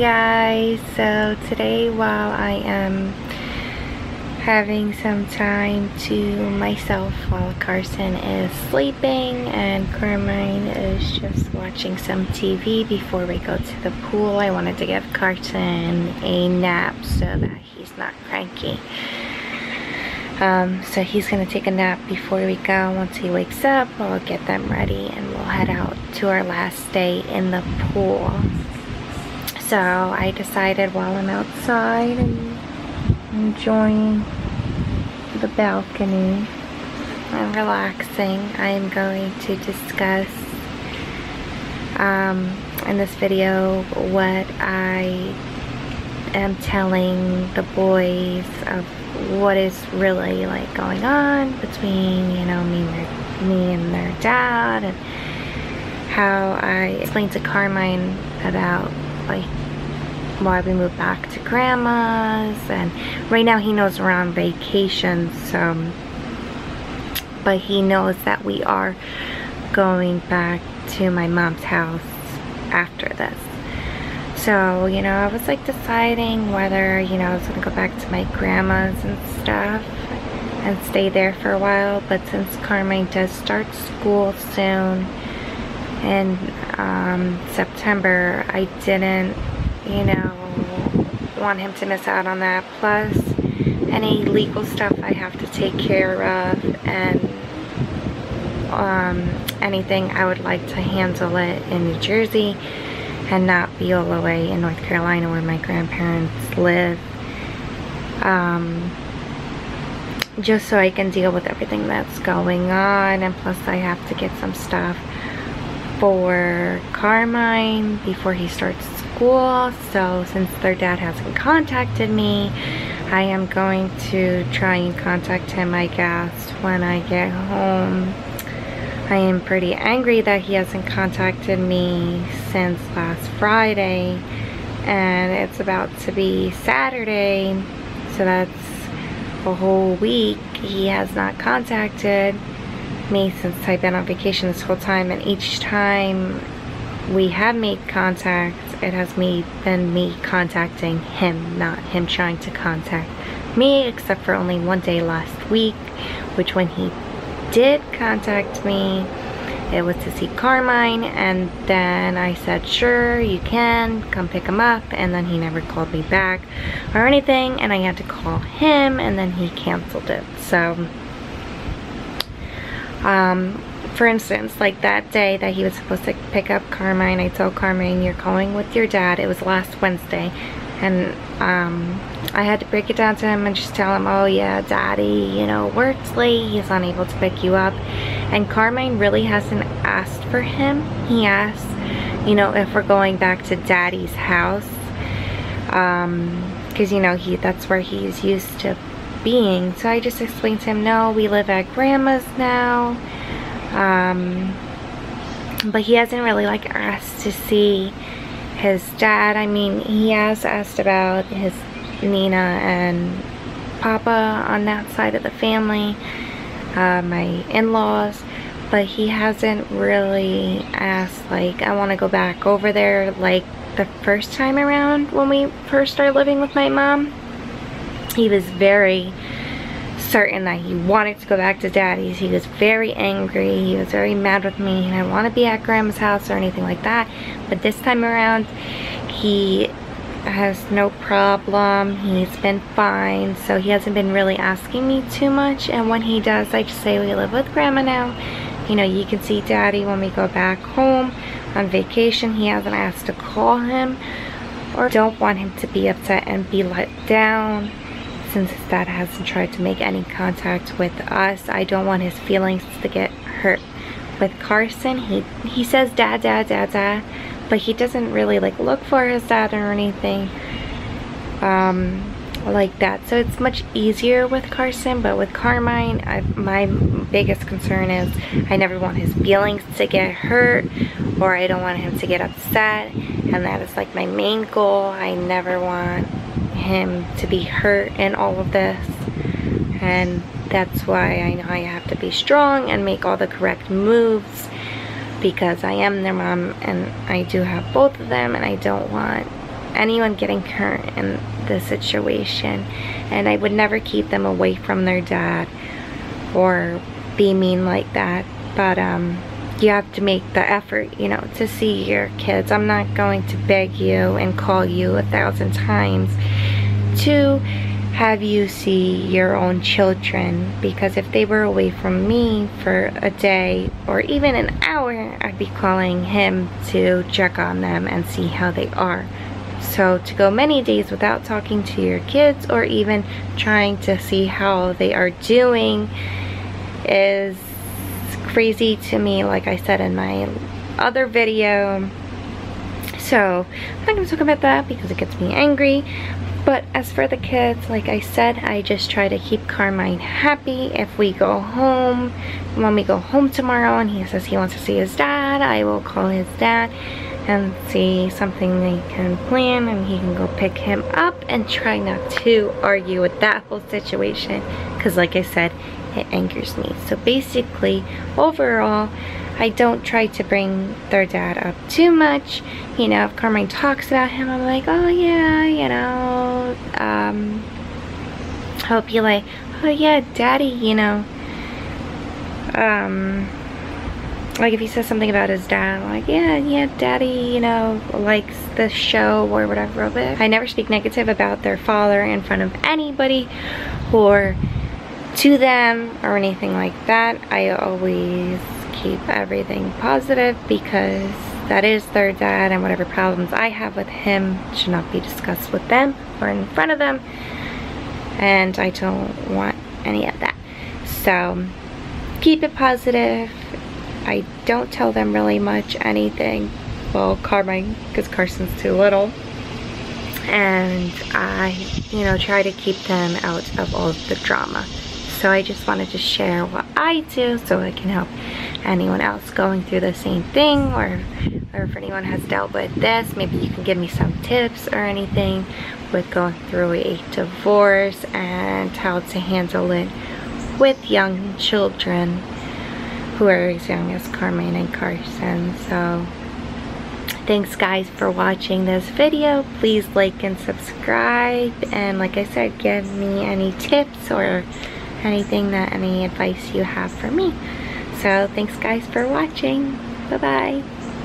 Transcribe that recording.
Guys, so today while I am having some time to myself while Carson is sleeping and Carmine is just watching some TV before we go to the pool, I wanted to give Carson a nap so that he's not cranky. So he's gonna take a nap before we go. Once he wakes up, I'll get them ready and we'll head out to our last day in the pool. So I decided while I'm outside and enjoying the balcony and relaxing, I am going to discuss in this video what I am telling the boys of what is really like going on between, you know, me and their dad, and how I explained to Carmine about like why we moved back to grandma's, and right now he knows we're on vacation, so but he knows that we are going back to my mom's house after this. So, you know, I was like deciding whether, you know, I was gonna go back to my grandma's and stuff and stay there for a while, but since Carmine does start school soon in September, I didn't, you know, want him to miss out on that. Plus, any legal stuff I have to take care of, and anything I would like to handle it in New Jersey and not be all the way in North Carolina where my grandparents live, just so I can deal with everything that's going on. And plus I have to get some stuff for Carmine before he starts school. So since their dad hasn't contacted me, I am going to try and contact him, I guess, when I get home. I am pretty angry that he hasn't contacted me since last Friday, and it's about to be Saturday, so that's a whole week he has not contacted me since I've been on vacation this whole time. And each time we have made contact, it has been me contacting him, not him trying to contact me, except for only one day last week, which when he did contact me, it was to see Carmine, and then I said, sure, you can come pick him up, and then he never called me back or anything, and I had to call him, and then he canceled it. So for instance, like that day that he was supposed to pick up Carmine, I told Carmine, you're going with your dad. It was last Wednesday, and I had to break it down to him and just tell him, oh yeah, daddy, you know, works late, he's unable to pick you up. And Carmine really hasn't asked for him. He asked, you know, if we're going back to daddy's house, because, you know, that's where he's used to being. So I just explained to him, no, we live at grandma's now. But he hasn't really like asked to see his dad. I mean, he has asked about his Nina and Papa on that side of the family, my in-laws, but he hasn't really asked like, I want to go back over there like the first time around when we first started living with my mom. He was very certain that he wanted to go back to daddy's. He was very angry, he was very mad with me, and I want to be at grandma's house or anything like that. But this time around he has no problem, he's been fine, so he hasn't been really asking me too much. And when he does, I just say, we live with grandma now, you know, you can see daddy when we go back home on vacation. He hasn't asked to call him, or don't want him to be upset and be let down since his dad hasn't tried to make any contact with us. I don't want his feelings to get hurt. With Carson, he says dad, dad, dad, dad, but he doesn't really like look for his dad or anything like that. So it's much easier with Carson, but with Carmine, my biggest concern is I never want his feelings to get hurt, or I don't want him to get upset, and that is like my main goal. I never want him to be hurt in all of this, and that's why I know I have to be strong and make all the correct moves, because I am their mom and I do have both of them, and I don't want anyone getting hurt in this situation, and I would never keep them away from their dad or be mean like that. But you have to make the effort, you know, to see your kids. I'm not going to beg you and call you 1,000 times to have you see your own children, because if they were away from me for a day or even an hour, I'd be calling him to check on them and see how they are. So to go many days without talking to your kids or even trying to see how they are doing is crazy to me, like I said in my other video. So I'm not going to talk about that because it gets me angry. But as for the kids, like I said, I just try to keep Carmine happy. If we go home, when we go home tomorrow and he says he wants to see his dad, I will call his dad and see something they can plan, and he can go pick him up, and try not to argue with that whole situation, because like I said, it angers me. So basically, overall, I don't try to bring their dad up too much. You know, if Carmine talks about him, I'm like, oh yeah, you know, I'll be like, oh yeah, daddy, you know, like if he says something about his dad, I'm like, yeah, daddy, you know, likes the show or whatever of it. I never speak negative about their father in front of anybody or to them or anything like that. I always keep everything positive, because that is their dad, and whatever problems I have with him should not be discussed with them or in front of them, and I don't want any of that. So keep it positive. I don't tell them really much anything. Well, Carmine, because Carson's too little. And I, you know, try to keep them out of all of the drama. So I just wanted to share what I do so I can help anyone else going through the same thing, or if anyone has dealt with this, maybe you can give me some tips or anything with going through a divorce and how to handle it with young children who are as young as Carmine and Carson. So thanks guys for watching this video. Please like and subscribe, and like I said, give me any tips or anything, any advice you have for me. So thanks guys for watching. Bye bye.